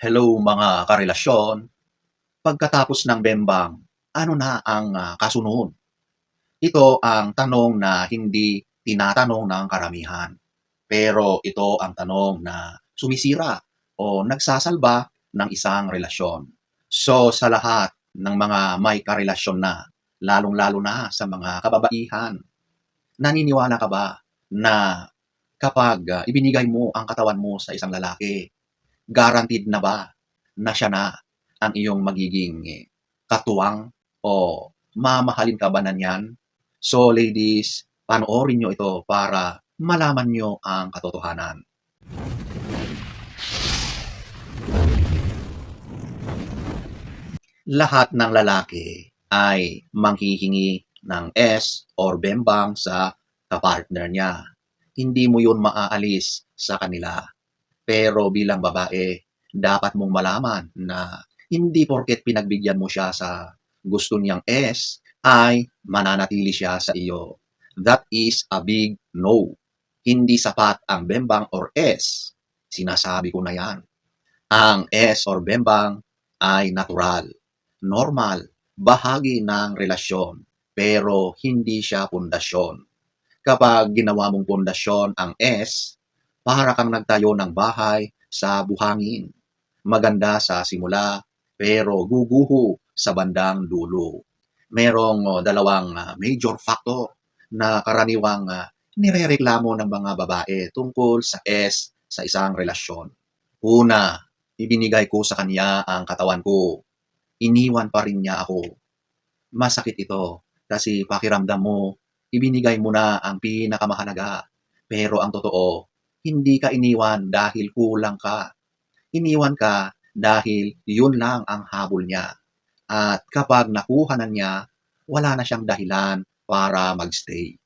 Hello mga karelasyon. Pagkatapos ng bembang, ano na ang kasunod? Ito ang tanong na hindi tinatanong ng karamihan. Pero ito ang tanong na sumisira o nagsasalba ng isang relasyon. So sa lahat ng mga may karelasyon na, lalong-lalo na sa mga kababaihan, naniniwala ka ba na kapag ibinigay mo ang katawan mo sa isang lalaki, guaranteed na ba na siya na ang iyong magiging katuwang o mamahalin ka ba na niyan? So ladies, panoorin niyo ito para malaman niyo ang katotohanan. Lahat ng lalaki ay manghihingi ng S or bembang sa kapartner niya. Hindi mo yun maaalis sa kanila. Pero bilang babae, dapat mong malaman na hindi porket pinagbigyan mo siya sa gusto niyang S, ay mananatili siya sa iyo. That is a big no. Hindi sapat ang bembang or S. Sinasabi ko na yan. Ang S or bembang ay natural, normal, bahagi ng relasyon, pero hindi siya pundasyon. Kapag ginawa mong pundasyon ang S, para kang nagtayo ng bahay sa buhangin. Maganda sa simula, pero guguho sa bandang dulo. Merong dalawang major factor na karaniwang nirereklamo ng mga babae tungkol sa S sa isang relasyon. Una, ibinigay ko sa kanya ang katawan ko. Iniwan pa rin niya ako. Masakit ito kasi pakiramdam mo, ibinigay mo na ang pinakamahalaga. Pero ang totoo, hindi ka iniwan dahil kulang ka. Iniwan ka dahil yun lang ang habol niya. At kapag nakuha na niya, wala na siyang dahilan para magstay.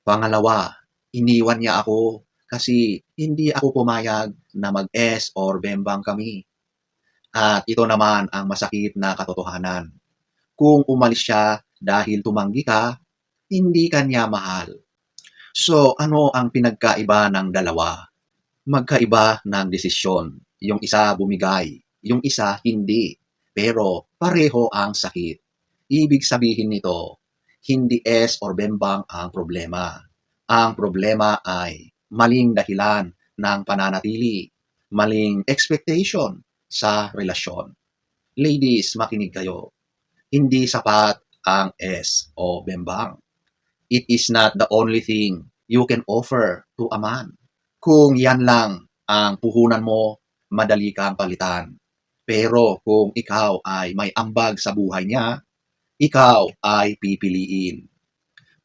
Pangalawa, iniwan niya ako kasi hindi ako pumayag na mag-S or bembang kami. At ito naman ang masakit na katotohanan. Kung umalis siya dahil tumanggi ka, hindi ka niya mahal. So ano ang pinagkaiba ng dalawa? Magkaiba ng desisyon. Yung isa bumigay, yung isa hindi. Pero pareho ang sakit. Ibig sabihin nito, hindi S or bembang ang problema. Ang problema ay maling dahilan ng pananatili, maling expectation sa relasyon. Ladies, makinig kayo. Hindi sapat ang S o bembang. It is not the only thing you can offer to a man. Kung yan lang ang puhunan mo, madali kang palitan. Pero kung ikaw ay may ambag sa buhay niya, ikaw ay pipiliin.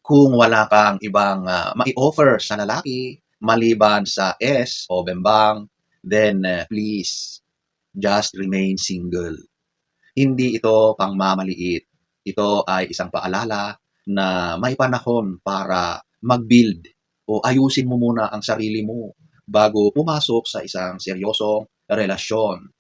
Kung wala kang ibang mai-offer sa lalaki maliban sa S o bembang, then please, just remain single. Hindi ito pangmamaliit. Ito ay isang paalala na may panahon para mag-build o ayusin mo muna ang sarili mo bago pumasok sa isang seryosong relasyon.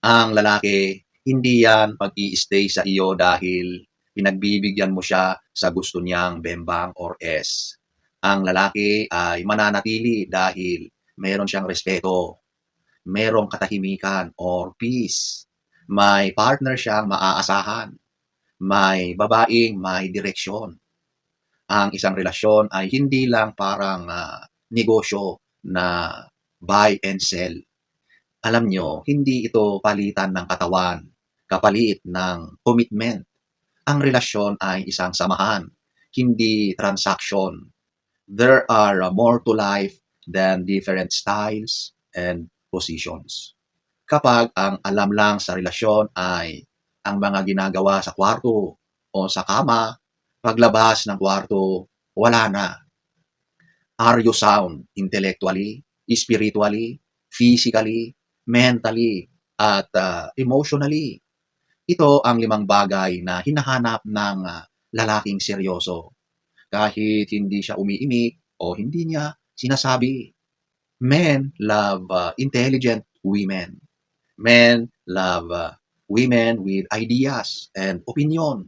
Ang lalaki, hindi yan mag-i-stay sa iyo dahil pinagbibigyan mo siya sa gusto niyang bembang or S. Ang lalaki ay mananatili dahil meron siyang respeto, merong katahimikan or peace. May partner siyang maaasahan. May babaeng may direksyon. Ang isang relasyon ay hindi lang parang negosyo na buy and sell. Alam nyo, hindi ito palitan ng katawan, kapalit ng commitment. Ang relasyon ay isang samahan, hindi transaction. There are more to life than different styles and positions. Kapag ang alam lang sa relasyon ay ang mga ginagawa sa kwarto o sa kama, paglabas ng kwarto, wala na. Are you sound intellectually, spiritually, physically, mentally, at emotionally? Ito ang 5 bagay na hinahanap ng lalaking seryoso. Kahit hindi siya umiimik o hindi niya sinasabi. Men love intelligent women. Men love women with ideas and opinion.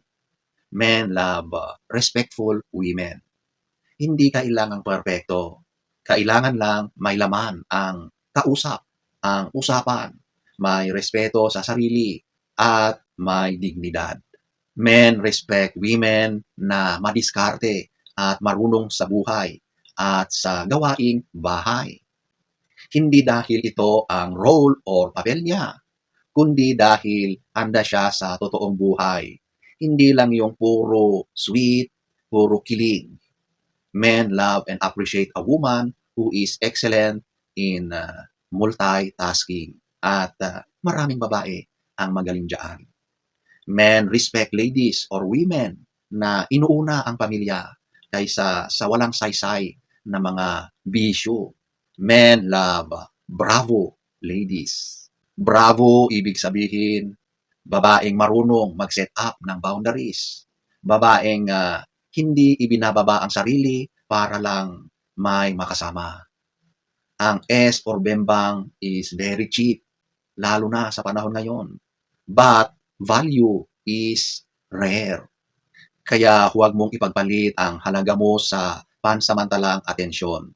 Men love respectful women. Hindi kailangang perpekto. Kailangan lang may laman ang kausap, ang usapan. may respeto sa sarili, at may dignidad. Men respect women na madiskarte at marunong sa buhay at sa gawaing bahay. Hindi dahil ito ang role or papel niya, kundi dahil handa siya sa totoong buhay. Hindi lang yung puro sweet, puro kilig. Men love and appreciate a woman who is excellent in multitasking. At maraming babae ang magaling dyan. Men respect ladies or women na inuuna ang pamilya kaysa sa walang saysay na mga bisyo. Men love bravo ladies. Bravo ibig sabihin babaeng marunong mag-set up ng boundaries. Babaeng hindi ibinababa ang sarili para lang may makasama. Ang S or bembang is very cheap, lalo na sa panahon ngayon. But value is rare. Kaya huwag mong ipagpalit ang halaga mo sa pansamantalang atensyon.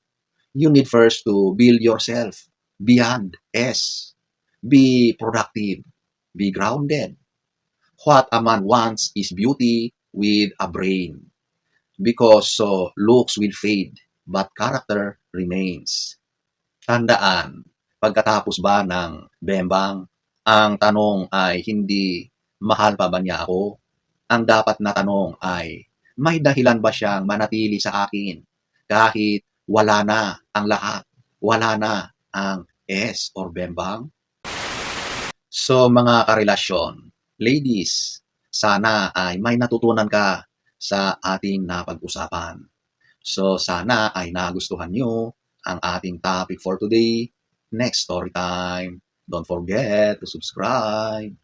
You need first to build yourself beyond S. Be productive. Be grounded. What a man wants is beauty with a brain. Because looks will fade, but character remains. Tandaan, pagkatapos ba ng bembang, ang tanong ay hindi, mahal pa ba niya ako? Ang dapat na tanong ay, may dahilan ba siyang manatili sa akin kahit wala na ang lahat, wala na ang S or bembang? So mga karelasyon, ladies, sana ay may natutunan ka sa ating napag-usapan. So sana ay nagustuhan nyo ang ating topic for today. Next story time. Don't forget to subscribe.